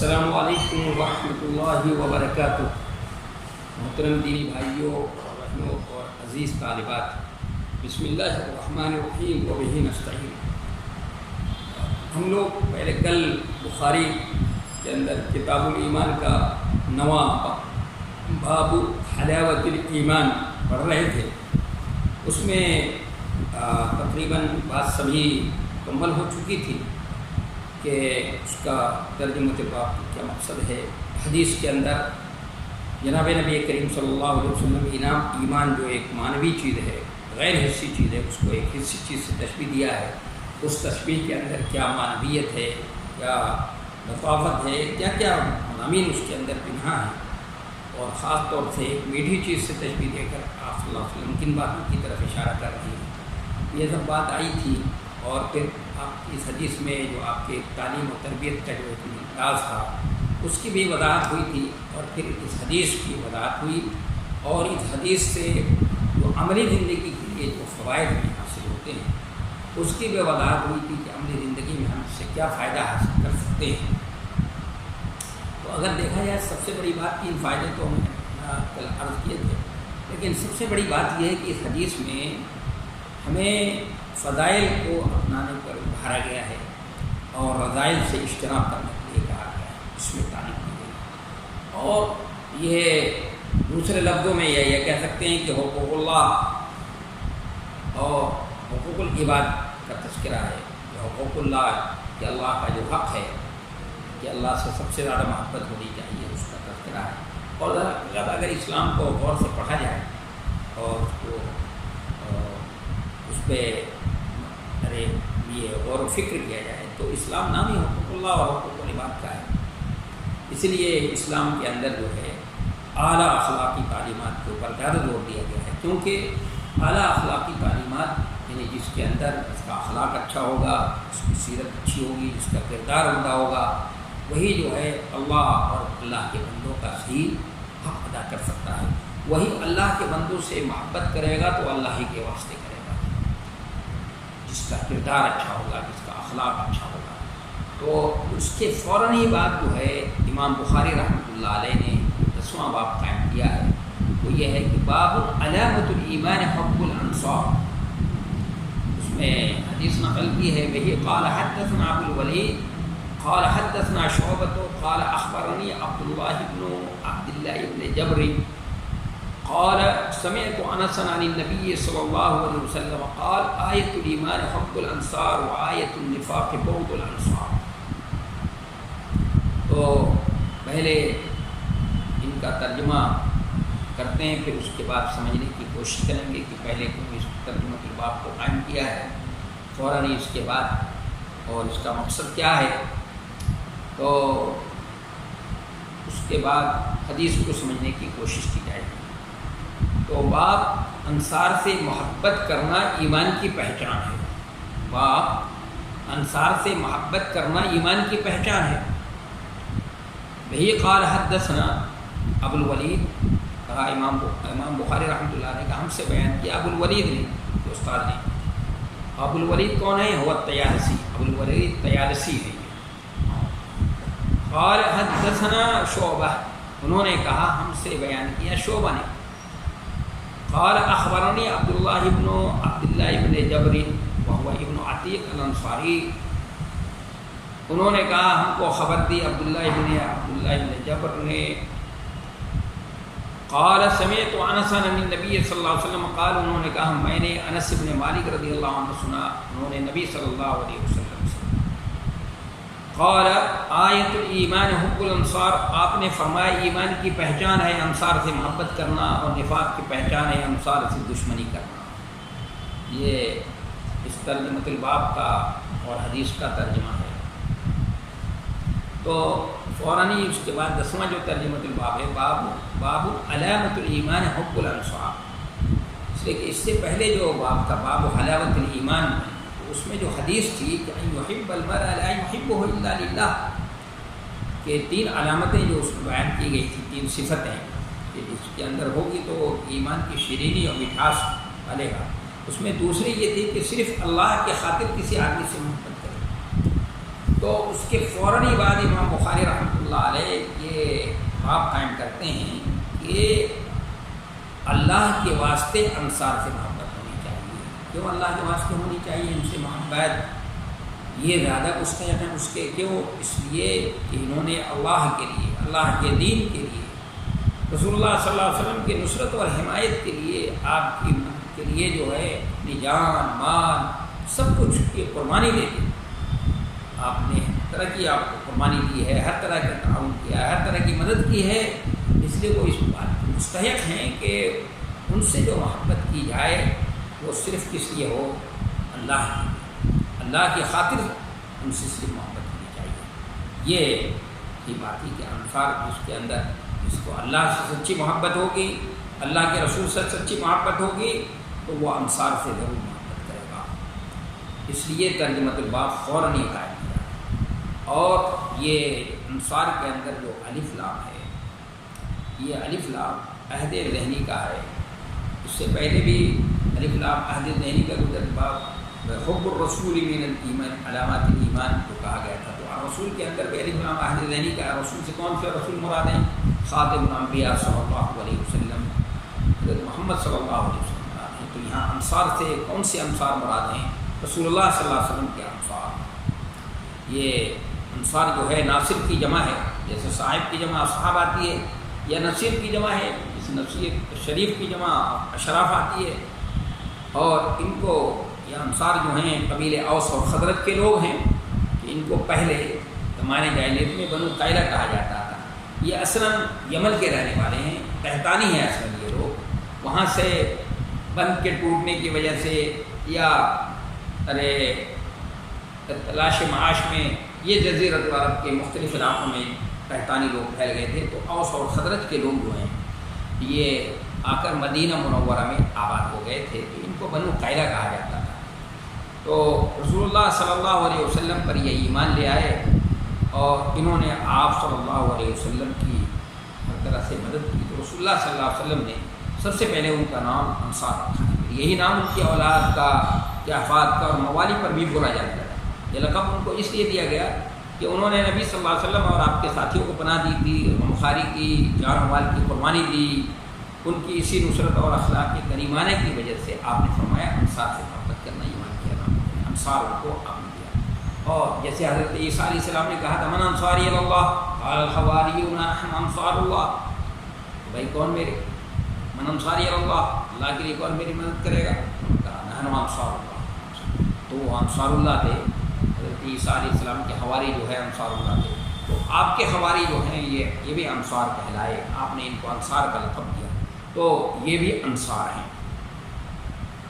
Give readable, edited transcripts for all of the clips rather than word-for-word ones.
السلام علیکم ورحمۃ اللہ وبرکاتہ۔ محترم دینی بھائیوں اور بہنوں اور عزیز طالبات، بسم اللہ الرحمن الرحیم وبہ نستعین۔ ہم لوگ پہلے کل بخاری کے اندر کتاب الایمان کا نواں باب حلاوت الایمان پڑھ رہے تھے۔ اس میں تقریباً بات سبھی مکمل ہو چکی تھی کہ اس کا ترجمہ باب کا کیا مقصد ہے۔ حدیث کے اندر جناب نبی کریم صلی اللہ علیہ وسلم ایمان جو ایک معنوی چیز ہے، غیر حسی چیز ہے، اس کو ایک حسی چیز سے تشبیہ دیا ہے۔ اس تشبیہ کے اندر کیا معنویت ہے، کیا لطافت ہے، کیا کیا مضامین اس کے اندر پنہا ہے، اور خاص طور سے ایک میٹھی چیز سے تشبیہ دے کر آپ صلی اللہ علیہ وسلم کن باتوں کی طرف اشارہ کر رہی ہے، یہ سب بات آئی تھی۔ اور پھر آپ اس حدیث میں جو آپ کے تعلیم و تربیت کا جو ایک انداز تھا اس کی بھی وضاحت ہوئی تھی، اور پھر اس حدیث کی وضاحت ہوئی، اور اس حدیث سے جو عملی زندگی کے لیے جو فوائد حاصل ہوتے ہیں اس کی بھی وضاحت ہوئی تھی کہ عملی زندگی میں ہم اس سے کیا فائدہ حاصل کر سکتے ہیں۔ تو اگر دیکھا جائے سب سے بڑی بات، تین فائدے تو ہم نے کل عرض کیے تھے، لیکن سب سے بڑی بات یہ ہے کہ اس حدیث میں ہمیں فضائل کو اپنانے پر ابھارا گیا ہے اور رذائل سے اجتناب کرنے کے لیے کہا گیا ہے، اس میں تعلیم کی گئی۔ اور یہ دوسرے لفظوں میں یہ کہہ سکتے ہیں کہ حقوق اللہ اور حقوق العباد کا تذکرہ ہے، کہ حقوق اللہ کہ اللہ کا جو حق ہے کہ اللہ سے سب سے زیادہ محبت ہونی چاہیے، اس کا تذکرہ ہے۔ اور اگر اسلام کو غور سے پڑھا جائے اور اس کو اس پہ یہ غور و فکر کیا جائے تو اسلام نام ہی حقوق اللہ اور حقوق العباد کا ہے۔ اس لیے اسلام کے اندر جو ہے اعلیٰ اخلاقی تعلیمات کے اوپر زیادہ زور دیا گیا ہے، کیونکہ اعلیٰ اخلاقی تعلیمات یعنی جس کے اندر اس کا اخلاق اچھا ہوگا، اس کی سیرت اچھی ہوگی، جس کا کردار عمدہ ہوگا، وہی جو ہے اللہ اور اللہ کے بندوں کا صحیح حق ادا کر سکتا ہے۔ وہی اللہ کے بندوں سے محبت کرے گا تو اللہ ہی کے واسطے کرے گا، جس کا کردار اچھا ہوگا، جس کا اخلاق اچھا ہوگا۔ تو اس کے فوراً ہی بعد جو ہے امام بخاری رحمۃ اللہ علیہ نے 10واں باب قائم کیا ہے، وہ یہ ہے کہ باب علامۃ الایمان حب الانصار۔ اس میں حدیث نقل کی ہے، وہی قال حدثنا ابو الولید قال حدثنا شعبۃ قال اخبرنی عبداللہ بن جبر قال سمعت انسا عن النبی صلی اللہ علیہ وسلم قال آیۃ الایمان حب الانصار وآیۃ النفاق بغض الانصار۔ تو پہلے ان کا ترجمہ کرتے ہیں، پھر اس کے بعد سمجھنے کی کوشش کریں گے کہ پہلے کیوں اس ترجمہ کے باب کو قائم کیا ہے، فوراً ہی اس کے بعد، اور اس کا مقصد کیا ہے۔ تو اس کے بعد حدیث کو سمجھنے کی کوشش کی جائے گی۔ تو باب انصار سے محبت کرنا ایمان کی پہچان ہے، باب انصار سے محبت کرنا ایمان کی پہچان ہے۔ وہی قال حدثنا ابو الولید، کہا امام بخاری رحمۃ اللہ نے کہا ہم سے بیان کیا ابو الولید نے، جو استاد نے۔ ابو الولید کون ہے؟ وہ طیالسی، ابو الولید طیالسی ہے۔ قال حدثنا شعبہ، انہوں نے کہا ہم سے بیان کیا شعبہ نے۔ قال اخبرنی عبداللہ ابن جبر وهو ابن عتیق الانصاری، انہوں نے کہا ہم کو خبر دی عبداللہ ابن جبر نے۔ قال سمعت انس عن النبی صلی اللہ علیہ وسلم قال، انہوں نے کہا میں نے انس بن مالک رضی اللہ عنہ سنا، انہوں نے نبی صلی اللہ علیہ وسلم سے۔ قال آیۃ الایمان حب الانصار، آپ نے فرمایا ایمان کی پہچان ہے انصار سے محبت کرنا، اور نفاق کی پہچان ہے انصار سے دشمنی کرنا۔ یہ اس ترجمۃ الباب کا اور حدیث کا ترجمہ ہے۔ تو فوراً ہی اس کے بعد 10واں جو ترجمۃ الباب ہے، باب علامۃ الایمان حب الانصار، اس لیے کہ اس سے پہلے جو باب کا باب حلاوت الایمان، اس میں جو حدیث تھی کہ ان یحب المرء لا یحبہ الا للہ، کہ تین علامتیں جو اس میں بیان کی گئی تھی، تین صفتیں کہ اس کے اندر ہوگی تو ایمان کی شیرینی اور مٹھاس پلے گا۔ اس میں دوسری یہ تھی کہ صرف اللہ کے خاطر کسی آدمی سے محبت کرے۔ تو اس کے فوراً ہی بعد امام بخاری رحمۃ اللہ اللہ علیہ یہ باب قائم کرتے ہیں کہ اللہ کے واسطے انصار سے محبت ہونی چاہیے. کیوں اللہ کے واسطے ہونی چاہیے ان سے محبت؟ یہ زیادہ مستحق ہیں اس کے. کیوں؟ اس لیے کہ انہوں نے اللہ کے لیے، اللہ کے دین کے لیے، رسول اللہ صلی اللہ علیہ وسلم کی نصرت اور حمایت کے لیے، آپ کی مدد کے لیے جو ہے اپنی جان مال سب کچھ کی قربانی دے دی. آپ نے ہر طرح کی آپ کو قربانی دی ہے، ہر طرح کا تعاون کیا ہے، ہر طرح کی مدد کی ہے. اس لیے وہ اس بات کے مستحق ہیں کہ ان سے جو محبت کی جائے وہ صرف کس لیے ہو؟ اللہ کی، اللہ کی خاطر ان سے صرف محبت ہونی چاہیے. یہ بات ہے کہ انصار جس کے اندر جس کو اللہ سے سچی محبت ہوگی، اللہ کے رسول سے سچی محبت ہوگی، تو وہ انصار سے ضرور محبت کرے گا. اس لیے ترجمۃ الباب فوراً یہ قائم کیا. اور یہ انصار کے اندر جو الف لام ہے، یہ الف لام عہد ذہنی کا ہے. اس سے پہلے بھی الف لام عہد ذہنی کا گزر باب حب الرسول من الایمان علامات الایمان جو کہا گیا تھا. تو رسول کے اندر بھی الف لام عہد ذہنی کا ہے. رسول سے کون سے رسول مراد ہیں؟ خاتم الانبیاء صلی اللہ علیہ وسلم، حضرت محمد صلی اللہ علیہ وسلم مراد ہیں. تو یہاں انصار سے کون سے انصار مراد ہیں؟ رسول اللہ صلی اللہ علیہ وسلم کے انصار. یہ انصار جو ہے ناصر کی جمع ہے، جیسے صاحب کی جمع اصحاب آتی ہے، یا نصیر کی جمع ہے، اس نصیر شریف کی جمع اشراف آتی ہے. اور ان کو یہ انصار جو ہیں قبیل اوس اور خزرج کے لوگ ہیں کہ ان کو پہلے زمانے جاہلیت میں بنو قیلہ کہا جاتا تھا. یہ اصلاً یمن کے رہنے والے ہیں، قحطانی ہیں اصلاً یہ لوگ. وہاں سے بند کے ٹوٹنے کی وجہ سے یا تلاش معاش میں یہ جزیرۃ العرب کے مختلف علاقوں میں قحطانی لوگ پھیل گئے تھے. تو اوس اور خزرج کے لوگ جو ہیں یہ آ کر مدینہ منورہ میں آباد ہو گئے تھے. تو ان کو بنو قیلہ کہا جاتا تھا. تو رسول اللہ صلی اللہ علیہ وسلم پر یہ ایمان لے آئے اور انہوں نے آپ صلی اللہ علیہ وسلم کی ہر طرح سے مدد کی. تو رسول اللہ صلی اللہ علیہ وسلم نے سب سے پہلے ان کا نام انصار رکھا. یہی نام ان کی اولاد کا، افات کا اور موالی پر بھی بولا جاتا ہے. یہ لقب ان کو اس لیے دیا گیا کہ انہوں نے نبی صلی اللہ علیہ وسلم اور آپ کے ساتھیوں کو پناہ دی تھی، غمخواری کی، جان و مال کی قربانی دی. ان کی اسی نصرت اور اخلاق کے کریمانے کی وجہ سے آپ نے فرمایا انصار سے محبت کرنا ایمان کیا نام ہے. انصار ان کو آپ نے دیا. اور جیسے حضرت عیسیٰ علیہ السلام نے کہا تھا من انصاری اللہ قال الحواریون نحن انصار اللہ. بھائی کون میرے من انصاری اللہ، اللہ کے لیے کون میری مدد کرے گا؟ کہا نحن انصار اللہ. تو وہ انصار اللہ تھے. حضرت عیسیٰ علیہ السلام کے حواری جو ہے انصار اللہ تھے. تو آپ کے حواری جو ہیں یہ بھی انصار کہلائے. آپ نے ان کو انصار کا لقب دیا. تو یہ بھی انصار ہیں،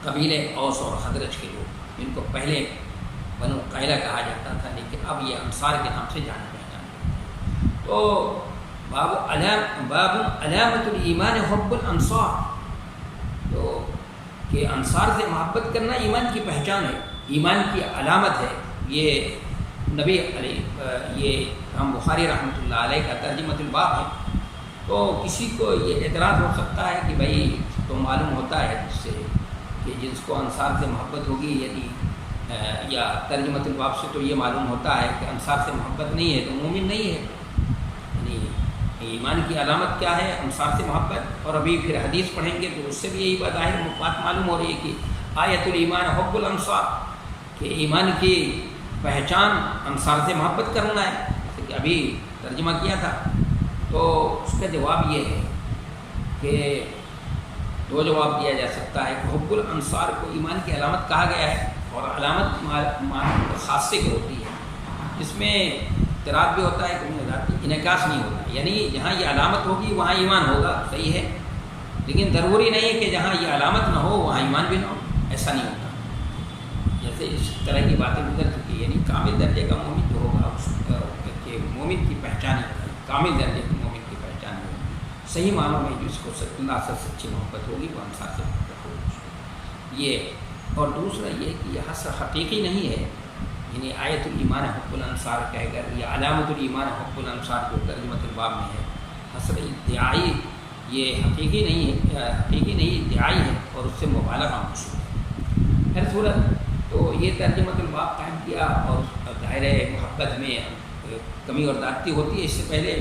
قبیلے اوس اور خزرج کے لوگ. ان کو پہلے بنو قیلہ کہا جاتا تھا، لیکن اب یہ انصار کے نام سے جانا پہچانا. تو باب علامت الایمان حب الانصار. تو کہ انصار سے محبت کرنا ایمان کی پہچان ہے، ایمان کی علامت ہے. یہ نبی علیہ یہ امام بخاری رحمۃ اللہ علیہ کا ترجمۃ الباب ہے. تو کسی کو یہ اعتراض ہو سکتا ہے کہ بھائی تو معلوم ہوتا ہے جس سے کہ جس کو انصار سے محبت ہوگی، یعنی یا ترجمۃ الباب سے تو یہ معلوم ہوتا ہے کہ انصار سے محبت نہیں ہے تو مومن نہیں ہے. یعنی ایمان کی علامت کیا ہے؟ انصار سے محبت. اور ابھی پھر حدیث پڑھیں گے تو اس سے بھی یہی بات معلوم ہو رہی ہے کہ آیت الایمان حب الانصار، کہ ایمان کی پہچان انصار سے محبت کرنا ہے. جیسے کہ ابھی ترجمہ کیا تھا. تو اس کا جواب یہ ہے کہ دو جواب دیا جا سکتا ہے کہ حب الانصار کو ایمان کی علامت کہا گیا ہے، اور علامت خاصے کی ہوتی ہے. اس میں اعتراض بھی ہوتا ہے کہ انعکاس نہیں ہوتا. یعنی جہاں یہ علامت ہوگی وہاں ایمان ہوگا، صحیح ہے، لیکن ضروری نہیں ہے کہ جہاں یہ علامت نہ ہو وہاں ایمان بھی نہ ہو. ایسا نہیں ہوتا. جیسے اس طرح کی باتیں گزر چکی. یعنی کامل درجے کا مومن جو ہوگا اس کے مومن کی پہچان ہوگی، کامل درجے کے مومن کی پہچان ہوگی. صحیح معنوں میں جس کو اللہ سے سچی محبت ہوگی وہ انصار سے محبت ہوگی. یہ اور دوسرا یہ کہ یہ حسر حقیقی نہیں ہے. یعنی آیت الایمان حب الانصار کہہ کر یا علامت الایمان حب الانصار جو ترجمۃ الباب میں ہے، حسر ادعائی یہ حقیقی نہیں ہے، حقیقی نہیں ادعائی ہے، اور اس سے مبالغہ مقصود ہے. ہر صورت تو یہ ترجمۃ الباب قائم کیا اور دائرۂ محبت میں کمی اور زیادتی ہوتی ہے، اس سے پہلے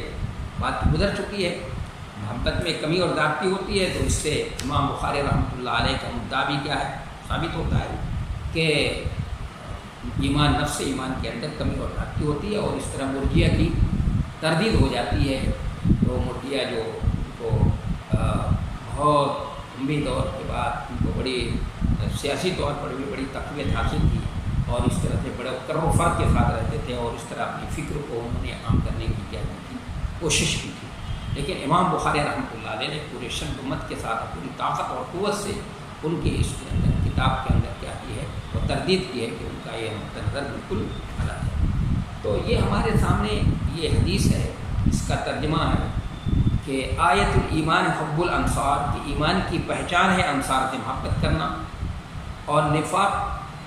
بات گزر چکی ہے، محبت میں کمی اور زیادتی ہوتی ہے، تو اس سے امام بخاری رحمۃ اللہ علیہ کا مدعا بھی کیا ہے، ثابت ہوتا ہے کہ ایمان، نفس ایمان کے اندر کمی اور زیادتی ہوتی ہے، اور اس طرح مرجیہ کی تردید ہو جاتی ہے۔ تو مرجیہ جو ان کو بہت لمبی دور کے بعد ان کو بڑی سیاسی طور پر بھی بڑی تقویت حاصل تھی، اور اس طرح سے بڑے کرو فرق کے ساتھ رہتے تھے، اور اس طرح اپنی فکر کو انہوں نے عام کرنے کی کیا کی کوشش کی تھی۔ لیکن امام بخاری رحمۃ اللہ علیہ نے پورے شد مت کے ساتھ پوری طاقت اور قوت سے ان کے اس کے اندر کتاب کے اندر کیا کی ہے، وہ تردید کی ہے کہ ان کا یہ نقطہ نظر بالکل غلط ہے۔ تو یہ ہمارے سامنے یہ حدیث ہے، اس کا ترجمہ ہے کہ آیت الایمان حب الانصار، کہ ایمان کی پہچان ہے انصار سے محبت کرنا، اور نفاق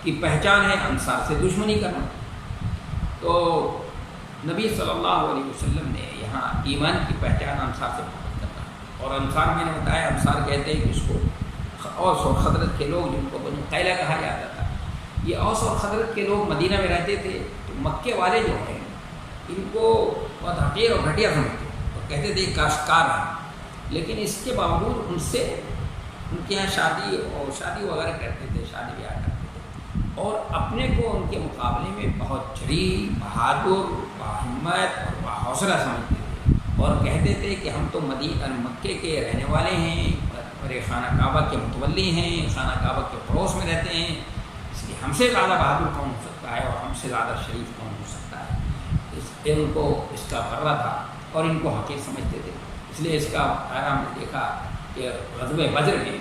کی پہچان ہے انصار سے دشمنی کرنا۔ تو نبی صلی اللہ علیہ وسلم نے یہاں ایمان کی پہچان انصار سے محبت کرنا، اور انصار میں نے بتایا، انصار کہتے ہیں کہ اس کو اوس اور خزرج کے لوگ، جن کو بنو قیلہ کہا جاتا تھا، یہ اوس اور خزرج کے لوگ مدینہ میں رہتے تھے، تو مکے والے جو ہیں ان کو بہت حقیر اور گھٹیا سمجھتے اور کہتے تھے کاشتکار ہیں، لیکن اس کے باوجود ان سے ان کے یہاں شادی وغیرہ کرتے تھے، شادی بیاہ کرتے تھے، اور اپنے کو ان کے مقابلے میں بہت جری، بہادر، باہمت اور باحوصلہ سمجھتے تھے، اور کہتے تھے کہ ہم تو مکے کے رہنے والے ہیں، اور خانہ کعبہ کے متولی ہیں، خانہ کعبہ کے پڑوس میں رہتے ہیں، اس لیے ہم سے زیادہ بہادر کون ہو سکتا ہے، اور ہم سے زیادہ شریف کون ہو سکتا ہے۔ ان کو اس کا غرہ تھا، اور ان کو حقیر سمجھتے تھے۔ اس لیے اس کا ہم نے دیکھا کہ غزوہ بدر میں،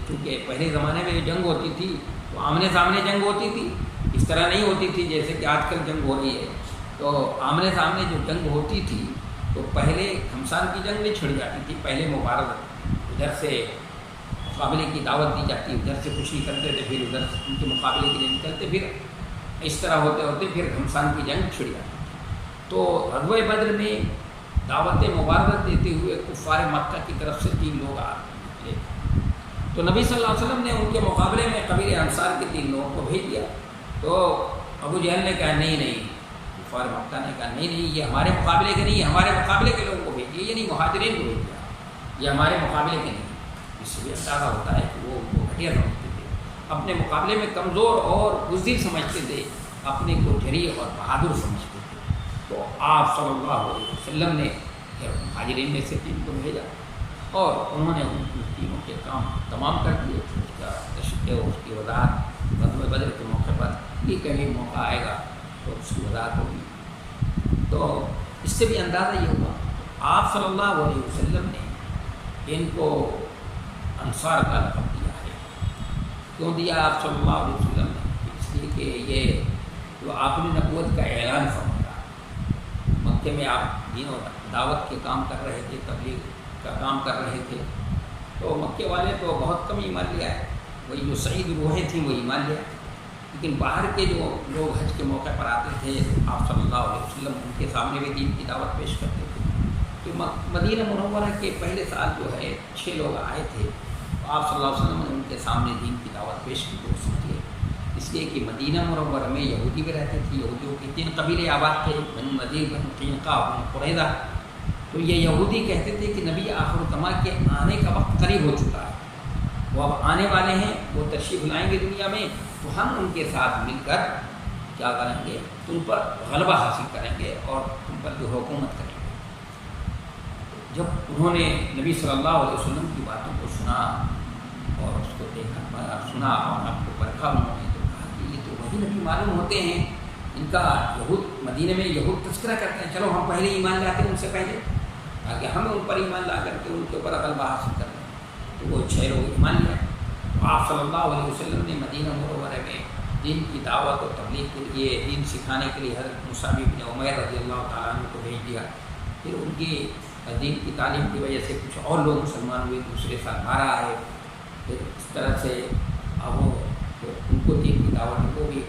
چونکہ پہلے زمانے میں جنگ ہوتی تھی تو آمنے سامنے جنگ ہوتی تھی، اس طرح نہیں ہوتی تھی جیسے کہ آج کل جنگ ہو رہی ہے۔ تو آمنے سامنے جو جنگ ہوتی تھی تو پہلے گھمسان کی جنگ نہیں چھڑ جاتی تھی، پہلے مبارزہ، ادھر سے مقابلے کی دعوت دی جاتی، ادھر سے کچھ نکلتے تھے، پھر ادھر ان کے مقابلے کے لیے نکلتے، پھر اس طرح ہوتے ہوتے پھر گھمسان کی جنگ چھڑ جاتی۔ تو غزوہ بدر میں دعوت مبارکت دیتے ہوئے کفار مکہ کی طرف سے 3 لوگ نکلے، تو نبی صلی اللہ علیہ وسلم نے ان کے مقابلے میں قبیلہ انصار کے 3 لوگوں کو بھیج دیا۔ تو ابو جہل نے کہا نہیں، کفار مکہ نے کہا نہیں، یہ ہمارے مقابلے کے نہیں، یہ ہمارے مقابلے کے لوگوں کو بھیجیے، یعنی مہاجرین کو بھیج دیا، یہ ہمارے مقابلے کے نہیں۔ اس سے بھی اندازہ ہوتا ہے کہ وہ ان کو گھٹیا سمجھتے تھے، اپنے مقابلے میں کمزور اور بزدل سمجھتے تھے، اپنے کو جری اور بہادر سمجھتے تھے۔ تو آپ صلی اللہ علیہ وسلم نے مہاجرین میں سے 3 کو بھیجا، اور انہوں نے ان تینوں کے کام تمام کر دیے۔ اس کا تشریح، اس کی وضاحت غزوہ بدر کے موقع پر یہ کبھی موقع آئے گا تو اس کی وضاحت ہوگی۔ تو اس سے بھی اندازہ یہ ہوا آپ صلی اللہ علیہ وسلم نے ان کو انصار کا لقب دیا ہے۔ کیوں دیا آپ صلی اللہ علیہ وسلم نے؟ اس لیے کہ یہ جو آپ نے نبوت کا اعلان فرمایا، مکے میں آپ دین و دعوت کے کام کر رہے تھے، تبلیغ کا کام کر رہے تھے، تو مکے والے تو بہت کم ایمان لیا ہے، وہی جو صحیح روحیں تھیں وہ ایمان لیا، لیکن باہر کے جو لوگ حج کے موقع پر آتے تھے آپ صلی اللہ علیہ وسلم ان کے سامنے بھی دین کی دعوت پیش کرتے تھے۔ تو مدینہ منورہ کے پہلے سال جو ہے 6 لوگ آئے تھے، تو آپ صلی اللہ علیہ وسلم نے ان کے سامنے دین کی دعوت پیش کی، تو سمجھے اس لیے کہ مدینہ منورہ میں یہودی بھی رہتے تھے، یہودیوں کے 3 قبیلے آباد تھے، بنو نذیر، بنو قینقاع، بنو قریظہ۔ تو یہ یہودی کہتے تھے کہ نبی آخر الزماں کے آنے کا وقت قریب ہو چکا ہے، وہ اب آنے والے ہیں، وہ تشریف لائیں گے دنیا میں، تو ہم ان کے ساتھ مل کر کیا کریں گے، تم پر غلبہ حاصل کریں گے اور تم پر جو حکومت کریں گے۔ جب انہوں نے نبی صلی اللہ علیہ وسلم کی باتوں کو سنا اور اس کو دیکھا، سنا اور آپ کو پرکھا، انہوں نے تو کہا کہ یہ تو وہی نبی معلوم ہوتے ہیں، ان کا یہود مدینے میں یہود تذکرہ کرتے ہیں، چلو ہم پہلے ایمان لاتے ہیں ان سے پہلے، تاکہ ہم ان پر ایمان لا کر کے ان کے اوپر غلبہ حاصل کر لیں۔ تو وہ 6 لوگ ایمان لیا۔ آپ صلی اللہ علیہ وسلم نے مدینہ منورہ میں دین کی دعوت اور تبلیغ کے لیے، دین سکھانے کے لیے حضرت مصعب بن عمیر رضی اللہ تعالیٰ عنہ کو بھیج دیا۔ پھر ان کی دین کی تعلیم کی وجہ سے کچھ اور لوگ مسلمان ہوئے، دوسرے سال 12 آئے، پھر اس طرح سے اب ان کو دین کی دعوت کو بھی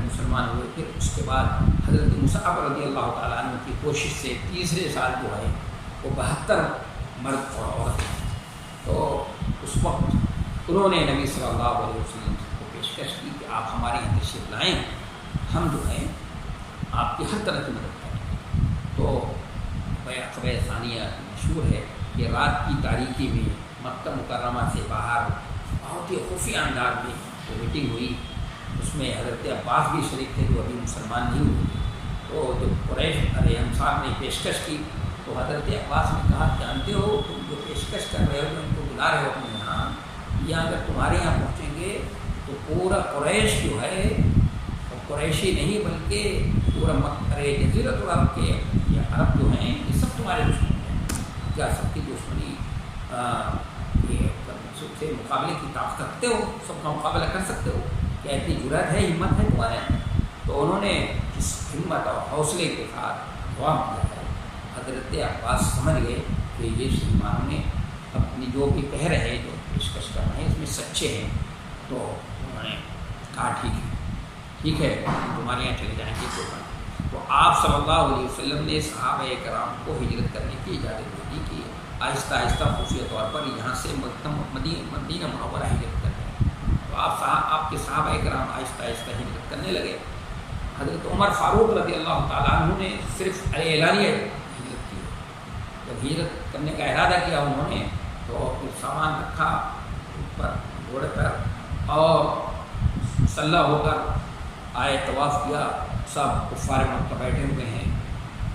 مسلمان ہوئے۔ پھر اس کے بعد حضرت مصعب رضی اللہ تعالیٰ عنہ کی کوشش سے تیسرے سال جو ہے وہ 72 مرد اور عورت ہیں۔ تو اس وقت انہوں نے نبی صلی اللہ علیہ وسلم کو پیشکش کی کہ آپ ہمارے یہاں تشریف لائیں، ہم جو ہیں آپ کی ہر طرح کی مدد کریں۔ تو خبر ثانیہ مشہور ہے کہ رات کی تاریکی میں مکہ مکرمہ سے باہر بہت ہی خفیہ انداز میں وہ میٹنگ ہوئی. اس میں حضرت عباس بھی شریک تھے جو ابھی مسلمان نہیں ہوئے. تو جب قریش انصار نے پیشکش کی تو حضرت عباس نے کہا جانتے ہو تم جو پیشکش کر رہے ہو جو ان کو بلا رہے ہو اپنے یہاں یا اگر تمہارے یہاں پہنچیں گے تو پورا قریش جو ہے وہ قریشی نہیں بلکہ پورا جزیرۃ العرب کے یا عرب جو ہیں یہ سب تمہارے دشمن ہیں. کیا سب کی دشمنی یہ سب سے مقابلے کی طاقت رکھتے ہو؟ سب کا مقابلہ کر سکتے ہو؟ کیا اتنی جرأت ہے ہمت ہے تمہارے؟ تو انہوں نے اس ہمت اور حوصلے کے ساتھ جواب دیا ہے. حضرت عباس سمجھ گئے کہ یہ مسلمانوں نے اپنی جو بھی کہہ رہے ہیں جو پیشکش کر رہے ہیں اس میں سچے ہیں. تو انہوں نے کہا ٹھیک ہے تمہارے یہاں چلے جائیں گے. تو آپ صلی اللہ علیہ وسلم نے صحابہ کرام کو ہجرت کرنے کی اجازت دے دی کہ آہستہ آہستہ خفیہ طور پر یہاں سے مدینہ منورہ ہجرت کر رہے ہیں. تو آپ کے صحابہ کرام آہستہ آہستہ ہجرت کرنے لگے. حضرت عمر فاروق رضی اللہ تعالیٰ عنہ نے صرف اعلانیہ ہجرت کی. جب ہجرت کرنے کا ارادہ کیا انہوں نے تو پھر سامان رکھا اوپر گھوڑے پر اور مسلح ہو کر آئے, طواف کیا. سب کفار مکہ بیٹھے ہوئے ہیں.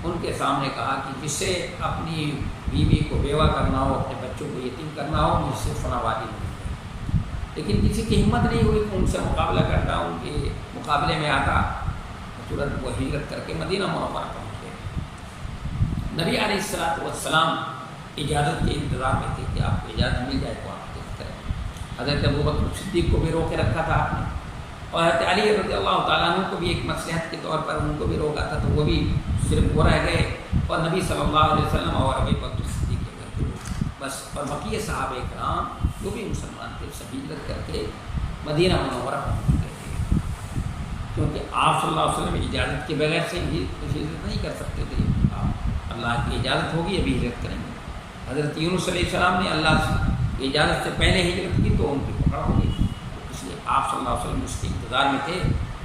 ان کے سامنے کہا کہ جس سے اپنی بیوی کو بیوہ کرنا ہو, اپنے بچوں کو یتیم کرنا ہو, مجھ سے فلاں وادی نہیں. لیکن کسی کی ہمت نہیں ہوئی کہ ان سے مقابلہ کرتا, ان کے مقابلے میں آتا. ترنت وہ ہجرت کر کے مدینہ منورہ پہنچ گئے. نبی علیہ الصلوۃ والسلام اجازت کے انتظار میں تھے کہ آپ کو اجازت مل جائے تو آپ ہجرت کریں. حضرت ابوبکر صدیق کو بھی روکے رکھا تھا آپ نے, اور حضرت علی رضی اللہ تعالیٰ عنہ کو بھی ایک مصلحت کے طور پر ان کو بھی روکا تھا. تو وہ بھی صرف وہ رہ گئے اور نبی صلی اللہ علیہ وسلم اور ابی بکر صدیق کے گھر کے بس. اور بقیہ صحابہ کرام جو بھی مسلمان تھے سب ہجرت کر کے مدینہ منورہ پہنچ گئے تھے, کیونکہ آپ صلی اللہ علیہ وسلم اجازت کے بغیر سے ہجرت نہیں کر سکتے تھے. آپ اللہ کی اجازت ہوگی ابھی ہجرت کریں گے. حضرت یونس علیہ السلام نے اللہ کی اجازت سے پہلے ہجرت کی تو ان کی پکڑ ہو گئی. اس لیے آپ صلی اللہ علیہ وسلم اس کے انتظار میں تھے.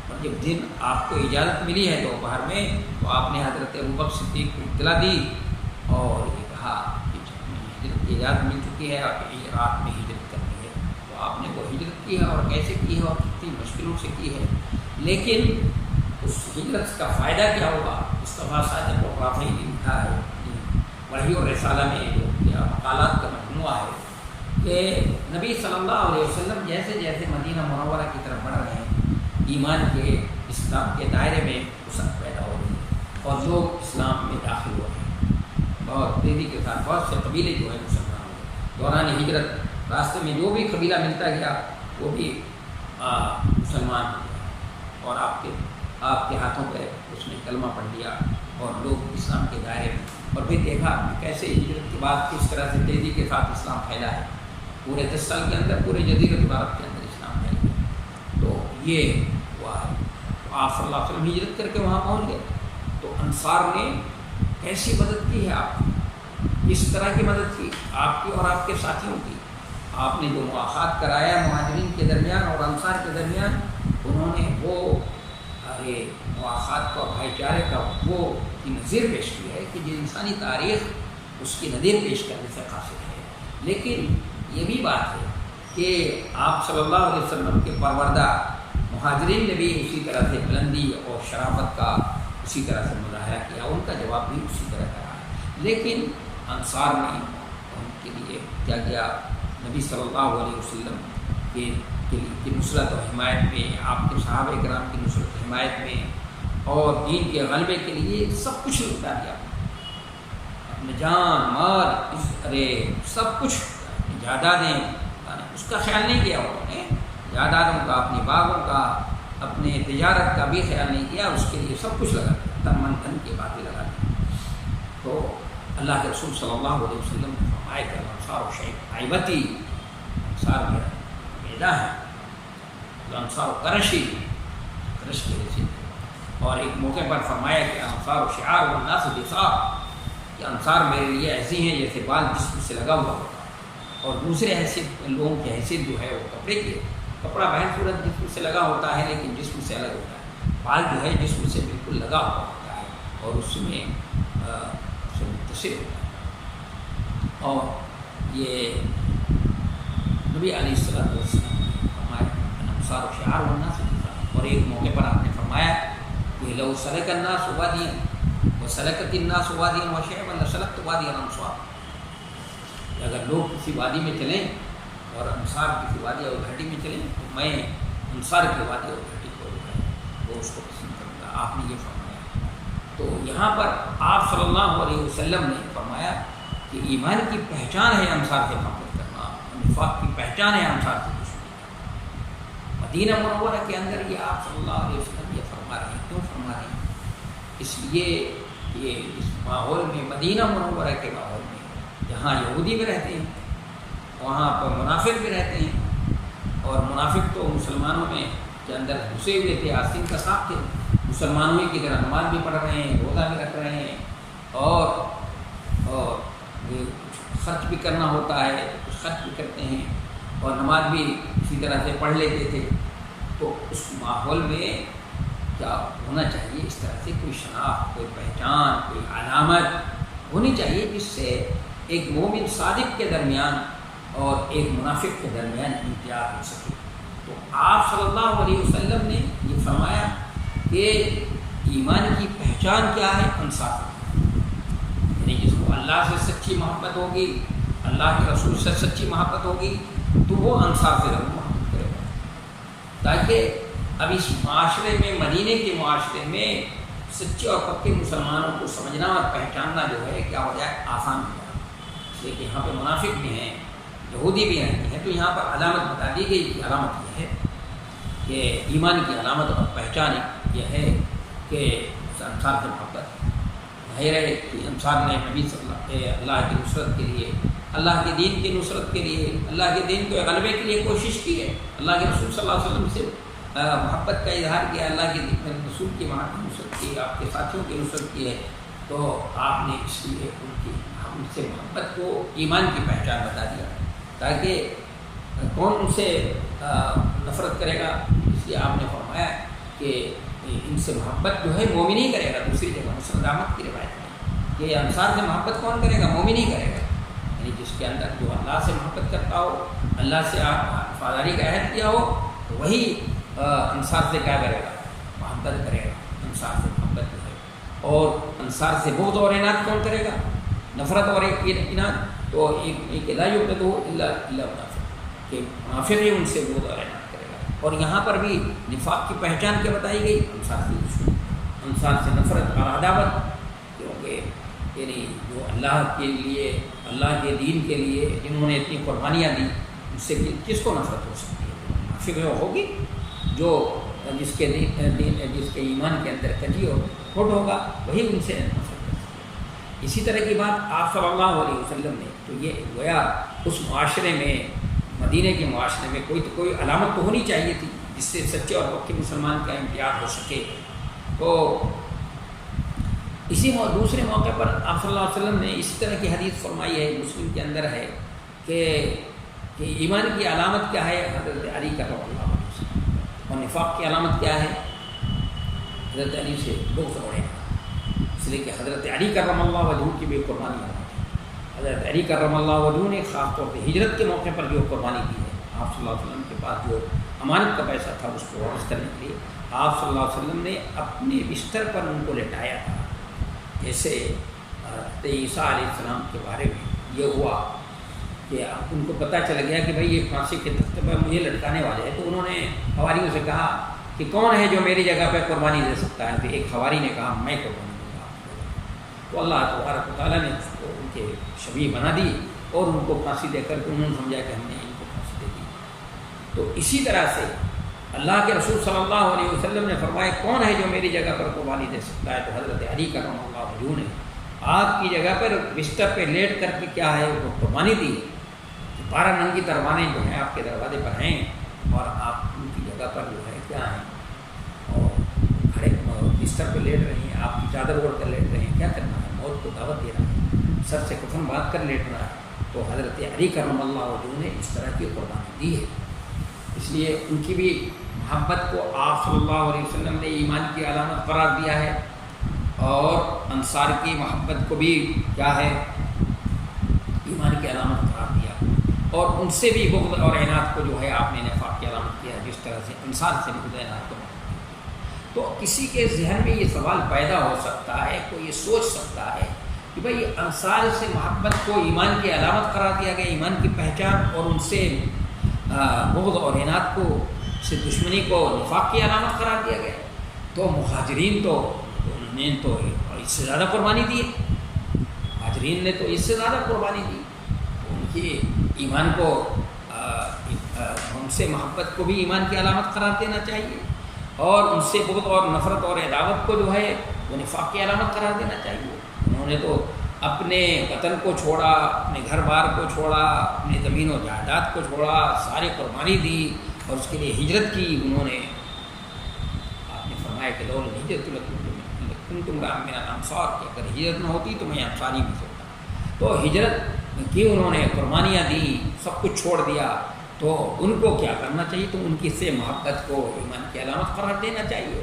اور جب دن آپ کو اجازت ملی ہے دوپہر میں تو آپ نے حضرت ابوبکر صدیق کو اطلاع دی اور یہ کہا کہ ہجرت کی اجازت مل چکی ہے اور یہ رات میں ہجرت کرنی ہے. تو آپ نے وہ ہجرت کی ہے اور کیسے کی ہے اور کتنی مشکلوں سے کی ہے. لیکن اس ہجرت کا فائدہ کیا ہوگا اس کا بادشاہ کو کافی لکھا ہے وحی اور رسالہ میں جو مقالات کا مجموعہ ہے کہ نبی صلی اللہ علیہ وسلم جیسے جیسے مدینہ منورہ کی طرف بڑھ رہے ہیں ایمان کے اسلام کے دائرے میں وسعت پیدا ہو رہی ہے اور لوگ اسلام میں داخل ہو رہے ہیں. بہت تیزی کے ساتھ بہت سے قبیلے جو ہیں مسلمان ہوئے. دوران ہجرت راستے میں جو بھی قبیلہ ملتا گیا وہ بھی مسلمان ہو گیا اور آپ کے ہاتھوں پہ اس نے کلمہ پڑھ دیا اور لوگ اسلام کے دائرے میں. اور پھر دیکھا کیسے ہجرت کے بعد کس طرح سے تیزی کے ساتھ اسلام پھیلا ہے. پورے 10 سال کے اندر پورے جزیرۃ العرب کے اندر اسلام پھیل گیا. تو یہ ہوا ہے. تو آپ صلی اللہ علیہ وسلم ہجرت کر کے وہاں پہنچ گئے. تو انصار نے کیسی مدد کی ہے آپ کی, کس طرح کی مدد کی آپ کی اور آپ کے ساتھیوں کی. آپ نے جو مواخات کرایا مہاجرین کے درمیان اور انصار کے درمیان, انہوں نے وہ مواخات کا بھائی چارے کا وہ نظیر پیش کی ہے کہ جو انسانی تاریخ اس کی نظیر پیش کرنے سے قاصر ہے. لیکن یہ بھی بات ہے کہ آپ صلی اللہ علیہ وسلم کے پروردہ مہاجرین نے بھی اسی طرح سے بلندی اور شرافت کا اسی طرح سے مظاہرہ کیا, ان کا جواب بھی اسی طرح کا ہے. لیکن انصار نے ان کے لیے کیا کیا, نبی صلی اللہ علیہ وسلم کی نصرت و حمایت میں, آپ کے صحابہ کرام کی نصرت و حمایت میں اور دین کے غلبے کے لیے سب کچھ لٹا دیا. اپنے جان مال سب کچھ جائیدادیں, اس کا خیال نہیں کیا انہوں نے. جائیدادوں کا, اپنی باغوں کا, اپنے تجارت کا بھی خیال نہیں کیا. اس کے لیے سب کچھ لگا دیا, تن من دھن کی باتیں لگا دی. تو اللہ کے رسول صلی اللہ علیہ وسلم نے فرمایا کہ انصار و شیخ عیبتی, انصار میرا بیدا ہے, انصار و کرشی کرش کے حیثیت. اور ایک موقع پر فرمایا کہ انصار و شعار والناس بصار, کہ انصار میرے لیے ایسی ہیں جیسے بال جسم سے لگا ہوا ہوتا ہے, اور دوسرے حیثیت لوگوں کی حیثیت جو ہے وہ کپڑے کی ہے. کپڑا بہن صورت جسم سے لگا ہوتا ہے لیکن جسم سے الگ ہوتا ہے. بال جو ہے جسم سے بالکل لگا ہوا ہوتا ہے اور اس میں سے متصل ہوتا ہے۔ اور یہ نبی علیہ الصلوۃ والسلام نے فرمایا انصار و شعار والناس النصار، اور ایک موقع پر آپ نے فرمایا کہ لو سلک الناس وادیا وسلکت الناس وادیا وشعبا لسلکت وادی الانصار، اگر لوگ کسی وادی میں چلیں اور انصار کسی وادی اور گھاٹی میں چلیں تو میں انصار کی وادی اور گھاٹی کو وہ اس کو پسند کروں گا، آپ نے یہ فرمایا۔ تو یہاں پر آپ صلی اللہ علیہ وسلم نے فرمایا کہ ایمان کی پہچان ہے انصار سے محبت کرنا، نفاق کی پہچان ہے انصار سے دشمنی کرنا۔ مدینہ منورہ کے اندر یہ آپ صلی اللہ علیہ وسلم یہ فرما رہے ہیں، کیوں فرما رہے ہیں؟ اس لیے یہ اس ماحول میں، مدینہ منورہ کے ماحول میں جہاں یہودی بھی رہتے ہیں وہاں پر منافق بھی رہتے ہیں، اور منافق تو مسلمانوں میں کے اندر گھسے ہوئے تھے، آستین کا ساتھ تھے، مسلمانوں کی طرح نماز بھی پڑھ رہے ہیں، روزہ بھی رکھ رہے ہیں، اور کچھ خرچ بھی کرنا ہوتا ہے، کچھ خرچ بھی کرتے ہیں، اور نماز بھی اسی طرح سے پڑھ لیتے تھے۔ تو اس ماحول میں کیا ہونا چاہیے؟ اس طرح سے کوئی شناخت، کوئی پہچان، کوئی علامت ہونی چاہیے جس سے ایک مومن صادق کے درمیان اور ایک منافق کے درمیان امتیاز ہو سکے۔ تو آپ صلی اللہ علیہ وسلم نے یہ فرمایا کہ ایمان کی پہچان کیا ہے؟ انصار، یعنی جس کو اللہ سے سچی محبت ہوگی، اللہ کے رسول سے سچی محبت ہوگی، تو وہ انصار سے ضرور محبت کرے گا، تاکہ اب اس معاشرے میں، مدینے کے معاشرے میں سچے اور پکے مسلمانوں کو سمجھنا اور پہچاننا جو ہے کیا ہو جائے، آسان ہو جائے۔ لیکن یہاں پہ منافق بھی ہیں، یہودی بھی رہتے ہیں، تو یہاں پر علامت بتا دی گئی کہ علامت یہ ہے کہ ایمان کی علامت اور پہچان یہ ہے کہ انصار سے محبت۔ ظاہر ہے کہ انصار نے نبی صلی اللہ کی نصرت کے لیے، اللہ کے دین کی نصرت کے لیے، اللہ کے دین کے غلبے کے لیے کوشش کی ہے، اللہ کے رسول صلی اللہ علیہ وسلم سے محبت کا اظہار کیا، اللہ کے رسول کی نصرت کی، آپ کے ساتھیوں کی نصرت کی ہے۔ تو آپ نے اس لیے ان سے محبت کو ایمان کی پہچان بتا دیا، تاکہ کون ان سے نفرت کرے گا؟ اس لیے آپ نے فرمایا کہ ان سے محبت جو ہے مومن ہی کرے گا۔ دوسری جگہ مسند احمد کی روایت ہے کہ انصار سے محبت کون کرے گا؟ مومن ہی کرے گا، یعنی جس کے اندر جو اللہ سے محبت کرتا ہو، اللہ سے آپ وفاداری کا عہد کیا ہو، تو وہی انصار سے کیا کرے گا؟ محبت کرے گا۔ انصار سے محبت جو ہے، اور انصار سے بغض اور عناد کون کرے گا؟ نفرت اور عناد تو ایک لا یبغض الا منافق، کہ منافق ہی ان سے بغض اور عناد کرے گا۔ اور یہاں پر بھی نفاق کی پہچان کیا بتائی گئی؟ انصار سے دشمنی، انصار سے نفرت اور عداوت، کیونکہ یعنی جو اللہ کے لیے، اللہ کے دین کے لیے جنہوں نے اتنی قربانیاں دی، اس سے کس کو نفرت ہو سکتی ہے؟ منافق ہوگی جو جس کے ایمان کے اندر کجی اور کھوٹ ہوگا، وہی ان سے نفرت کر سکتے ہیں۔ اسی طرح کی بات آپ صلی اللہ علیہ وسلم نے، تو یہ گویا اس معاشرے میں، مدینے کے معاشرے میں کوئی علامت تو ہونی چاہیے تھی جس سے سچے اور پکے مسلمان کا امتیاز ہو سکے۔ تو اسی دوسرے موقع پر آپ صلی اللہ علیہ وسلم نے اسی طرح کی حدیث فرمائی ہے، مسلم کے اندر ہے کہ ایمان کی علامت کیا ہے؟ حضرت علی کا رضی اللہ عنہ، اور نفاق کی علامت کیا ہے؟ حضرت علی سے بغض اور عناد، اس لیے کہ حضرت علی کرم اللہ وجہہ کی بھی قربانی ہے۔ حضرت علی کرم اللہ وجہہ نے خاص طور پہ ہجرت کے موقع پر جو قربانی کی ہے، آپ صلی اللہ علیہ وسلم کے پاس جو امانت کا پیسہ تھا اس کو واپس کرنے کے لیے آپ صلی اللہ علیہ وسلم نے اپنے بستر پر ان کو لٹایا تھا۔ جیسے عیسیٰ علیہ السلام کے بارے میں یہ ہوا کہ ان کو پتہ چل گیا کہ بھائی یہ پھانسی کے تختے پر مجھے لٹکانے والے ہیں، تو انہوں نے حواریوں سے کہا کہ کون ہے جو میری جگہ پہ قربانی دے سکتا ہے؟ تو ایک حواری نے کہا میں قربانی دوں گا۔ تو اللہ تبارک و تعالیٰ نے اس کو ان کے شبیہ بنا دی اور ان کو پھانسی دے کر کے انہوں نے سمجھا کہ ہم نے ان کو پھانسی دے دی۔ تو اسی طرح سے اللہ کے رسول صلی اللہ علیہ وسلم نے فرمایا کون ہے جو میری جگہ پر قربانی دے سکتا ہے؟ تو حضرت علی کرم اللہ وجہہ نے آپ کی جگہ پر بستر پہ لیٹ کر کے کیا ہے وہ قربانی دی۔ 12 ننگی تروانے جو ہیں آپ کے دروازے پر ہیں، اور آپ ان کی جگہ پر جو ہے کیا ہیں، اور کھڑے بستر پہ لیٹ رہے ہیں، آپ کی چادر اوڑھ کر لیٹ رہے ہیں۔ کیا کرنا ہے؟ موت کو دعوت دے رہا ہے، سر سے کفن باندھ کر لیٹنا ہے۔ تو حضرت علی کرم اللہ وجہہ نے اس طرح کی قربانی دی ہے، اس لیے ان کی بھی محبت کو آپ صلی اللہ علیہ وسلم نے ایمان کی علامت قرار دیا ہے۔ اور انصار کی محبت کو بھی کیا ہے ایمان کی علامت قرار دیا، اور ان سے بھی بغض اور عناد کو جو ہے آپ نے نفاق کی علامت کیا، جس طرح سے انصار سے بغض عناد کو۔ تو کسی کے ذہن میں یہ سوال پیدا ہو سکتا ہے، کوئی یہ سوچ سکتا ہے کہ بھئی انصار سے محبت کو ایمان کی علامت قرار دیا گیا، ایمان کی پہچان، اور ان سے بغض اور عناد کو سے دشمنی کو نفاق کی علامت قرار دیا گیا، تو مہاجرین تو انہوں نے تو اس سے زیادہ قربانی دی، مہاجرین نے تو اس سے زیادہ قربانی دی، ان کی ایمان کو ہم سے محبت کو بھی ایمان کی علامت قرار دینا چاہیے، اور ان سے بغض اور نفرت اور عداوت کو جو ہے وہ نفاق کی علامت قرار دینا چاہیے۔ انہوں نے تو اپنے وطن کو چھوڑا، اپنے گھر بار کو چھوڑا، اپنے زمین و جائیداد کو چھوڑا، ساری قربانی دی، اور اس کے لیے ہجرت کی انہوں نے۔ آپ نے فرمایا کہ لولا الہجرۃ لکنتم رجلا من الانصار، کہ اگر ہجرت نہ ہوتی تو میں انصاری بھی ہوتا۔ تو ہجرت کی انہوں نے قربانیاں دی، سب کچھ چھوڑ دیا، تو ان کو کیا کرنا چاہیے؟ تو ان کی سے محبت کو ایمان کی علامت قرار دینا چاہیے،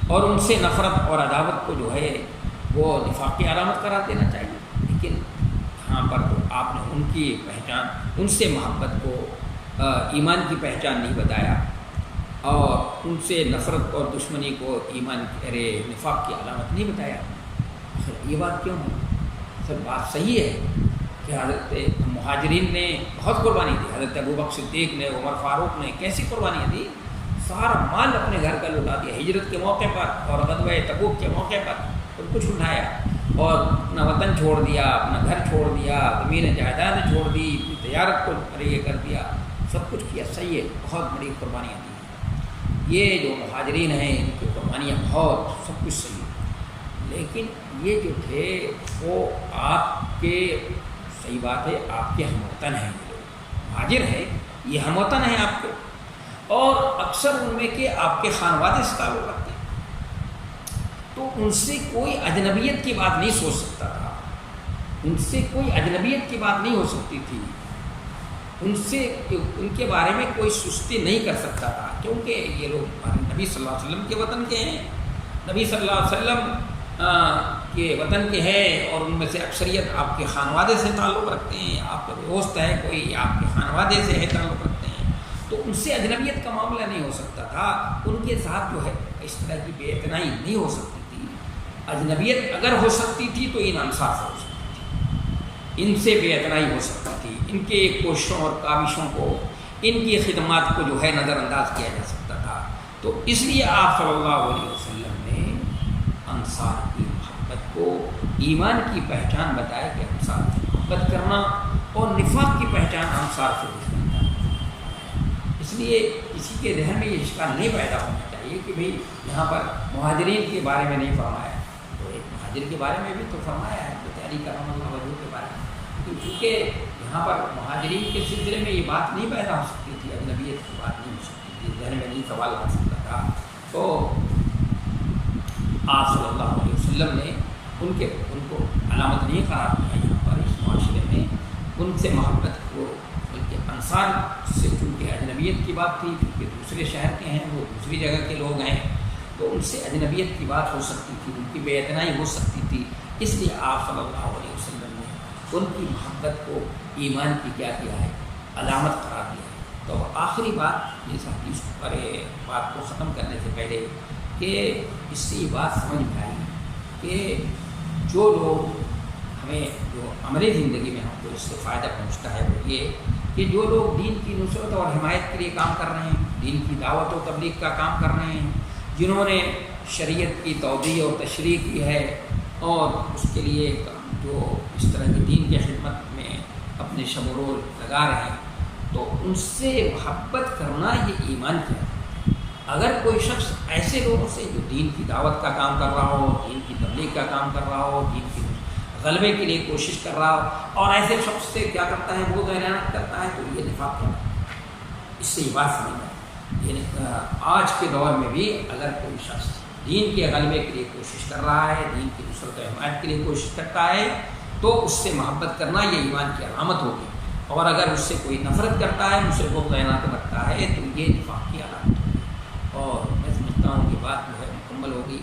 اور ان سے نفرت اور عداوت کو جو ہے وہ نفاق کی علامت قرار دینا چاہیے۔ لیکن یہاں پر تو آپ نے ان کی پہچان، ان سے محبت کو ایمان کی پہچان نہیں بتایا، اور ان سے نفرت اور دشمنی کو ایمان نفاق کی علامت نہیں بتایا۔ یہ بات کیوں ہے؟ سر بات صحیح ہے کہ حضرت مہاجرین نے بہت قربانی دی، حضرت ابوبکر صدیق نے، عمر فاروق نے کیسی قربانیاں دی، سارا مال اپنے گھر کا لٹا دیا ہجرت کے موقع پر، اور غزوہ تبوک کے موقع پر سب کچھ اٹھایا، اور اپنا وطن چھوڑ دیا، اپنا گھر چھوڑ دیا، زمین جائیداد چھوڑ دی، اپنی تجارت کو یہ کر دیا، سب کچھ کیا۔ صحیح ہے، بہت بڑی قربانیاں دی، یہ جو مہاجرین ہیں ان کی قربانیاں بہت، سب کچھ صحیح ہے، لیکن یہ جو تھے وہ آپ کے، صحیح بات ہے، آپ کے ہم وطن ہیں، مہاجر ہیں، یہ ہم وطن ہیں آپ کے، اور اکثر ان میں کہ آپ کے خانوادے سے تعلق رکھتے ہیں، تو ان سے کوئی اجنبیت کی بات نہیں سوچ سکتا تھا، ان سے کوئی اجنبیت کی بات نہیں ہو سکتی تھی، ان سے ان کے بارے میں کوئی سستی نہیں کر سکتا تھا، کیونکہ یہ لوگ نبی صلی اللہ علیہ وسلم کے وطن کے ہیں، نبی صلی اللہ علیہ وسلم کے وطن کے ہیں، اور ان میں سے اکثریت آپ کے خانوادے سے تعلق رکھتے ہیں، آپ کا دوست ہے کوئی آپ کے خانوادے سے ہے تعلق رکھتے ہیں، تو ان سے اجنبیت کا معاملہ نہیں ہو سکتا تھا، ان کے ساتھ جو ہے اس طرح کی بے اعتنائی نہیں ہو سکتی تھی۔ اجنبیت اگر ہو سکتی تھی تو ان انصار سے ہو سکتی تھی، ان سے بے اعتنائی ہو سکتی تھی، ان کے کوششوں اور کاوشوں کو، ان کی خدمات کو جو ہے نظر انداز کیا جا سکتا تھا۔ تو اس لیے آپ صلی اللہ علیہ وسلم نے انصار کی محبت کو ایمان کی پہچان بتایا کہ انصار سے محبت کرنا، اور نفاق کی پہچان انصار سے دشمنی کرنا۔ اس لیے کسی کے ذہن میں یہ اشکال نہیں پیدا ہونا چاہیے کہ بھئی یہاں پر مہاجرین کے بارے میں نہیں فرمایا، تو ایک مہاجر کے بارے میں بھی تو فرمایا ہے، تو تحریک کرم اللہ وجہ کے بارے میں، کیونکہ یہاں پر مہاجرین کے سلسلے میں یہ بات نہیں پیدا ہو سکتی تھی، اجنبیت کی بات نہیں ہو سکتی تھی، ذہن میں نہیں سوال آ سکتا تھا۔ تو آپ صلی اللہ علیہ وسلم نے ان کو علامت نہیں قرار دیا یہاں پر اس معاشرے میں، ان سے محبت کو، بلکہ انصار سے چونکہ اجنبیت کی بات تھی، کیونکہ دوسرے شہر کے ہیں، وہ دوسری جگہ کے لوگ ہیں، تو ان سے اجنبیت کی بات ہو سکتی تھی، ان کی بے اعتنائی ہو سکتی تھی، اس لیے آپ صلی اللہ علیہ وسلم نے ان کی محبت کو ایمان کی کیا کیا ہے، علامت قرار دیا ہے۔ تو آخری بات یہ ساتھی اس پر بات کو ختم کرنے سے پہلے کہ اس سے یہ بات سمجھ میں آئی کہ جو لوگ ہمیں، جو عملی زندگی میں ہم کو اس سے فائدہ پہنچتا ہے، وہ یہ کہ جو لوگ دین کی نصرت اور حمایت کے لیے کام کر رہے ہیں، دین کی دعوت و تبلیغ کا کام کر رہے ہیں، جنہوں نے شریعت کی توضیح اور تشریح کی ہے، اور اس کے لیے جو اس طرح کی دین کی خدمت میں اپنے شب و روز لگا رہے ہیں، تو ان سے محبت کرنا یہ ایمان کیا ہے۔ اگر کوئی شخص ایسے لوگوں سے جو دین کی دعوت کا کام کر رہا ہو، دین کی تبلیغ کا کام کر رہا ہو، دین کی غلبے کے لیے کوشش کر رہا ہو، اور ایسے شخص سے کیا کرتا ہے، وہ اعلانات کرتا ہے، تو یہ نفاق ہے۔ اس سے یہ بات سمجھنا، یعنی آج کے دور میں بھی اگر کوئی شخص دین کے غلبے کے لیے کوشش کر رہا ہے، دین کی نصرت و حمایت کے لیے کوشش کرتا ہے، تو اس سے محبت کرنا یہ ایمان کی علامت ہوگی، اور اگر اس سے کوئی نفرت کرتا ہے، اس سے بغض عناد رکھتا ہے، تو یہ نفاق کی علامت ہوگی۔ اور میں سمجھتا ہوں کہ بات جو ہے مکمل ہوگی۔